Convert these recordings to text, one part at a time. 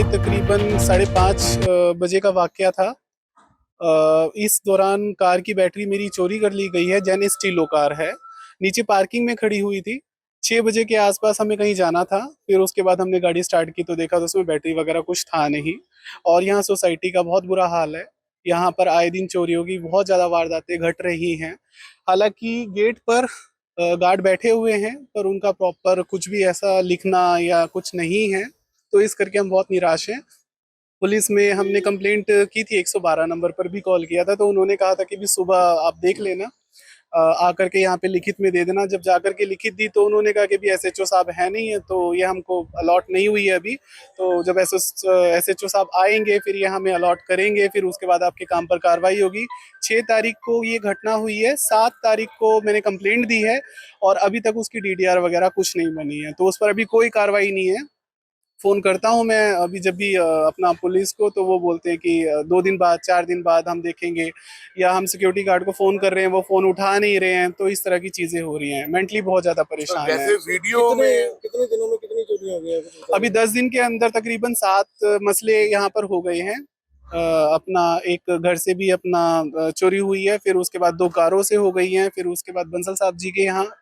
तकरीबन 5:30 बजे का वाकया था। इस दौरान कार की बैटरी मेरी चोरी कर ली गई है। जेन स्टीलो कार है, नीचे पार्किंग में खड़ी हुई थी। 6 बजे के आसपास हमें कहीं जाना था। फिर उसके बाद हमने गाड़ी स्टार्ट की तो देखा तो उसमें बैटरी वगैरह कुछ था नहीं। और यहाँ सोसाइटी का बहुत बुरा हाल है। यहाँ पर आए दिन चोरियों की बहुत ज़्यादा वारदातें घट रही हैं। हालांकि गेट पर गार्ड बैठे हुए हैं, पर उनका प्रॉपर कुछ भी ऐसा लिखना या कुछ नहीं है। तो इस करके हम बहुत निराश हैं। पुलिस में हमने कंप्लेंट की थी, 112 नंबर पर भी कॉल किया था, तो उन्होंने कहा था कि भी सुबह आप देख लेना, आकर के यहाँ पे लिखित में दे देना। जब जाकर के लिखित दी तो उन्होंने कहा कि भी एसएचओ साहब है नहीं है, तो ये हमको अलॉट नहीं हुई है अभी। तो जब एसएचओ साहब आएंगे फिर ये हमें अलॉट करेंगे, फिर उसके बाद आपके काम पर कार्रवाई होगी। 6 तारीख को ये घटना हुई है, 7 तारीख को मैंने कंप्लेंट दी है और अभी तक उसकी डीडीआर वगैरह कुछ नहीं बनी है, तो उस पर अभी कोई कार्रवाई नहीं है। फोन करता हूँ मैं अभी जब भी अपना पुलिस को, तो वो बोलते हैं कि 2 दिन बाद 4 दिन बाद हम देखेंगे, या हम सिक्योरिटी गार्ड को फोन कर रहे हैं वो फोन उठा नहीं रहे हैं। तो इस तरह की चीजें हो रही हैं, मेंटली बहुत ज्यादा परेशान है। जैसे वीडियो में कितने दिनों में कितनी चोरी हो गई है? अभी 10 दिन के अंदर तकरीबन 7 मसले यहाँ पर हो गए हैं। अपना एक घर से भी अपना चोरी हुई है, फिर उसके बाद 2 कारों से हो गई हैं, फिर उसके बाद बंसल साहब जी के यहाँ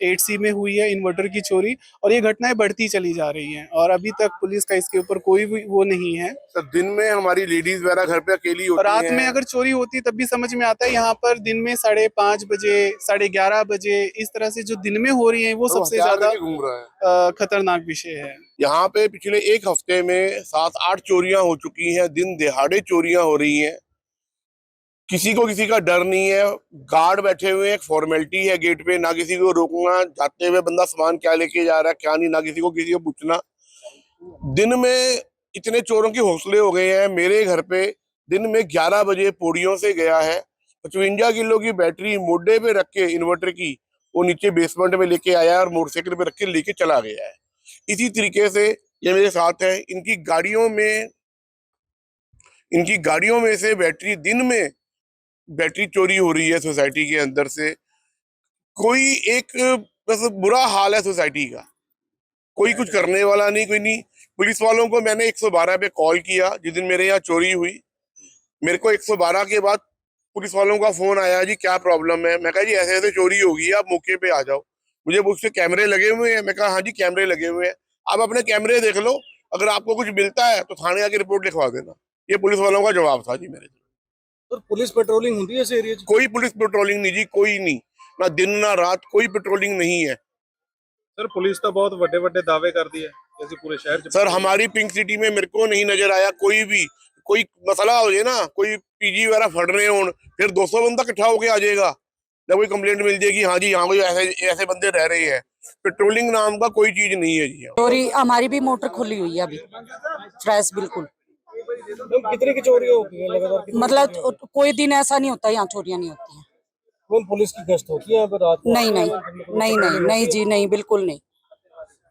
8C में हुई है इन्वर्टर की चोरी। और ये घटनाएं बढ़ती चली जा रही हैं और अभी तक पुलिस का इसके ऊपर कोई भी वो नहीं है। तो दिन में हमारी लेडीज वगैरह घर पे अकेली होती रात हैं। में अगर चोरी होती तब भी समझ में आता है। यहाँ पर दिन में 5:30 बजे, 11:30 बजे इस तरह से जो दिन में हो रही है वो तो सबसे हथियार ज्यादा लेके घूम रहा है। खतरनाक विषय है। यहाँ पे पिछले एक हफ्ते में 7-8 चोरियां हो चुकी हैं, दिन दिहाड़े चोरियां हो रही हैं। किसी को किसी का डर नहीं है। गार्ड बैठे हुए हैं, एक फॉर्मेलिटी है गेट पे, ना किसी को रोकना, जाते हुए बंदा सामान क्या लेके जा रहा है क्या नहीं, ना किसी को पूछना। दिन में इतने चोरों के हौसले हो गए हैं। मेरे घर पे दिन में 11 बजे पौड़ियों से गया है, 55 किलो की बैटरी मोढे पे रख के इन्वर्टर की, वो नीचे बेसमेंट में लेके आया और मोटरसाइकिल पे रख के लेके चला गया है। इसी तरीके से ये मेरे साथ है। इनकी गाड़ियों में से बैटरी, दिन में बैटरी चोरी हो रही है सोसाइटी के अंदर से। कोई एक बस बुरा हाल है सोसाइटी का, कोई कुछ करने वाला नहीं, कोई नहीं। पुलिस वालों को मैंने 112 पे कॉल किया जिस दिन मेरे यहाँ चोरी हुई। मेरे को 112 के बाद पुलिस वालों का फोन आया, जी क्या प्रॉब्लम है। मैं कहा जी ऐसे ऐसे चोरी होगी, आप मौके पे आ जाओ। मुझे उससे कैमरे लगे हुए हैं। मैं कहा हाँ जी कैमरे लगे हुए हैं, आप अपने कैमरे देख लो, अगर आपको कुछ मिलता है तो थाने आके रिपोर्ट लिखवा देना। ये पुलिस वालों का जवाब था जी मेरे। तो पुलिस पेट्रोलिंग होती है इस एरिया में? कोई पुलिस पेट्रोलिंग नहीं जी, कोई नहीं, ना दिन ना रात कोई पेट्रोलिंग नहीं है। सर पुलिस तो बहुत बड़े बड़े दावे कर दिए जैसे पूरे शहर च सर हमारी पिंक सिटी में मेरे को नहीं नजर आया कोई भी। कोई मसला हो जाए ना, कोई पीजी वगैरह फट रहे हो, फिर 200 बंदा इकट्ठा होके आ जाएगा जब कोई कंप्लेंट मिल जाएगी, हाँ जी यहाँ कोई ऐसे ऐसे बंदे रह रहे हैं। पेट्रोलिंग नाम का कोई चीज नहीं है जी। चोरी हमारी भी मोटर खुली हुई है अभी फ्रेश बिल्कुल। तो कितने की चोरी होती है लगातार? मतलब कोई दिन ऐसा नहीं होता यहाँ चोरियां नहीं होती हैं। कौन पुलिस की गश्त होती है यहाँ पर रात को? नहीं नहीं नहीं नहीं नहीं जी, नहीं बिल्कुल नहीं।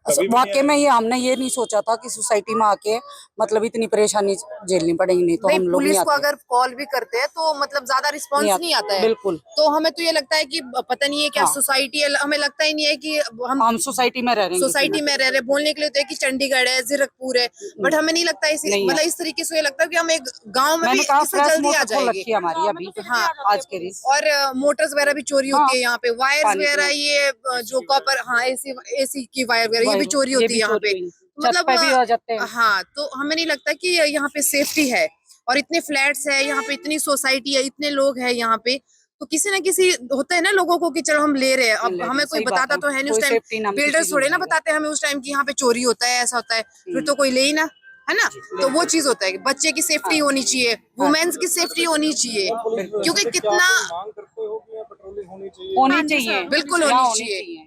वाकई में ये हमने ये नहीं सोचा था कि सोसाइटी में आके मतलब इतनी परेशानी झेलनी पड़ेगी। नहीं तो हम लोग पुलिस नहीं को अगर कॉल भी करते हैं तो मतलब ज्यादा रिस्पांस नहीं आता है बिल्कुल। तो हमें तो ये लगता है कि पता नहीं है क्या सोसाइटी है। हमें लगता ही नहीं है कि हम सोसाइटी में रह रहे हैं, सोसाइटी में रह रहे। बोलने के लिए तो है कि चंडीगढ़ है, जीरकपुर है, बट हमें नहीं लगता मतलब इस तरीके से ये लगता है कि हम एक गाँव में भी इससे जल्दी आ जाएंगे हमारी अभी। हाँ आज के दिन और मोटर्स वगैरह भी चोरी होती है यहाँ पे, वायर्स वगैरह, ये जो कॉपर, हाँ एसी की वायर वगैरह ये भी चोरी होती है यहाँ पे। मतलब भी हो जाते हैं। हाँ, तो हमें नहीं लगता कि यहाँ पे सेफ्टी है। और इतने फ्लैट्स है यहाँ पे, इतनी सोसाइटी है, इतने लोग हैं यहाँ पे, तो किसी ना किसी होता है ना लोगों को कि चलो हम ले रहे हैं। अब हमें कोई बताता तो है नहीं उस टाइम, बिल्डर्स थोड़े ना बताते हमें उस टाइम कि यहाँ पे चोरी होता है, ऐसा होता है, फिर तो कोई ले ही ना, है ना। तो वो चीज होता है कि बच्चे की सेफ्टी होनी चाहिए, वुमेन्स की सेफ्टी होनी चाहिए, क्योंकि कितना मांग करते हो कि यहाँ पेट्रोलिंग होनी चाहिए? होनी चाहिए, बिल्कुल होनी चाहिए,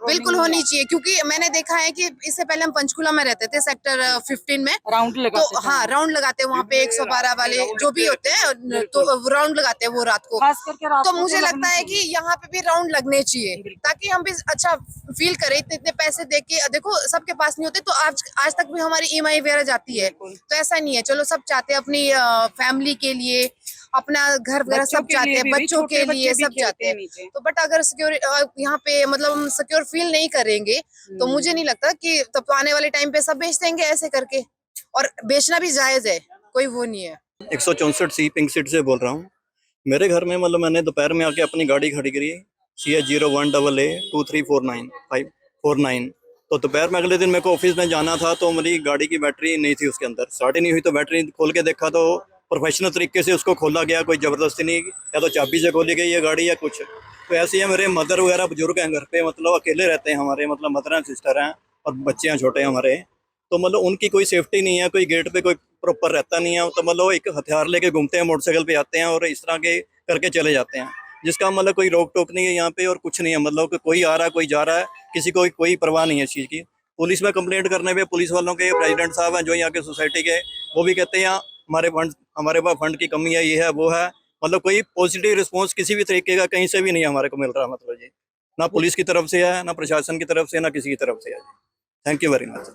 बिल्कुल होनी चाहिए। क्योंकि मैंने देखा है कि इससे पहले हम पंचकुला में रहते थे, सेक्टर 15 में, राउंड लगाते तो हाँ राउंड लगाते हैं वहाँ पे 112 वाले जो भी होते हैं, तो राउंड लगाते हैं वो रात को। खास करके रात तो को मुझे लगता है कि यहाँ पे भी राउंड लगने चाहिए ताकि हम भी अच्छा फील करें। इतने इतने पैसे दे के, देखो सबके पास नहीं होते, तो आज तक भी हमारी ईएमआई वगैरह जाती है, तो ऐसा नहीं है। चलो सब चाहते हैं अपनी फैमिली के लिए, अपना घर वगैरह सब चाहते हैं, बच्चों के लिए सब चाहते हैं। तो बट अगर सिक्योर यहाँ पे मतलब हम सिक्योर फील नहीं करेंगे तो मुझे नहीं लगता कि तब तो आने वाले टाइम पे सब बेच देंगे ऐसे करके। और बेचना भी जायज है, कोई वो नहीं है। 164C पिंक सिटी से बोल रहा हूँ। मेरे घर में मतलब मैंने दोपहर में आके अपनी गाड़ी खड़ी करी, CH01AA2349 तो दोपहर में अगले दिन मेरे को ऑफिस में जाना था, तो मेरी गाड़ी की बैटरी नहीं थी उसके अंदर, स्टार्ट ही नहीं हुई। तो बैटरी खोल के देखा तो प्रोफेशनल तरीके से उसको खोला गया, कोई ज़बरदस्ती नहीं, या तो चाबी से खोली गई है गाड़ी या कुछ। तो ऐसे ही है, मेरे मदर वगैरह बुजुर्ग हैं घर पे, मतलब अकेले रहते हैं हमारे, मतलब मदर एंड सिस्टर हैं और बच्चे हैं छोटे हमारे। तो मतलब उनकी कोई सेफ्टी नहीं है, कोई गेट पे कोई प्रॉपर रहता नहीं है, तो मतलब एक हथियार लेके घूमते हैं, मोटरसाइकिल पे आते हैं और इस तरह के करके चले जाते हैं, जिसका मतलब कोई रोक टोक नहीं है यहाँ पे और कुछ नहीं है, मतलब कि कोई आ रहा है कोई जा रहा है, किसी को कोई परवाह नहीं है इस चीज़ की। पुलिस में कंप्लेंट करने पे पुलिस वालों के प्रेसिडेंट साहब हैं जो यहाँ के सोसाइटी के, वो भी कहते हैं हमारे पास फंड की कमी है, ये है वो है, मतलब कोई पॉजिटिव रिस्पॉन्स किसी भी तरीके का कहीं से भी नहीं हमारे को मिल रहा, मतलब जी ना पुलिस की तरफ से है, ना प्रशासन की तरफ से, ना किसी की तरफ से है। Thank you very much.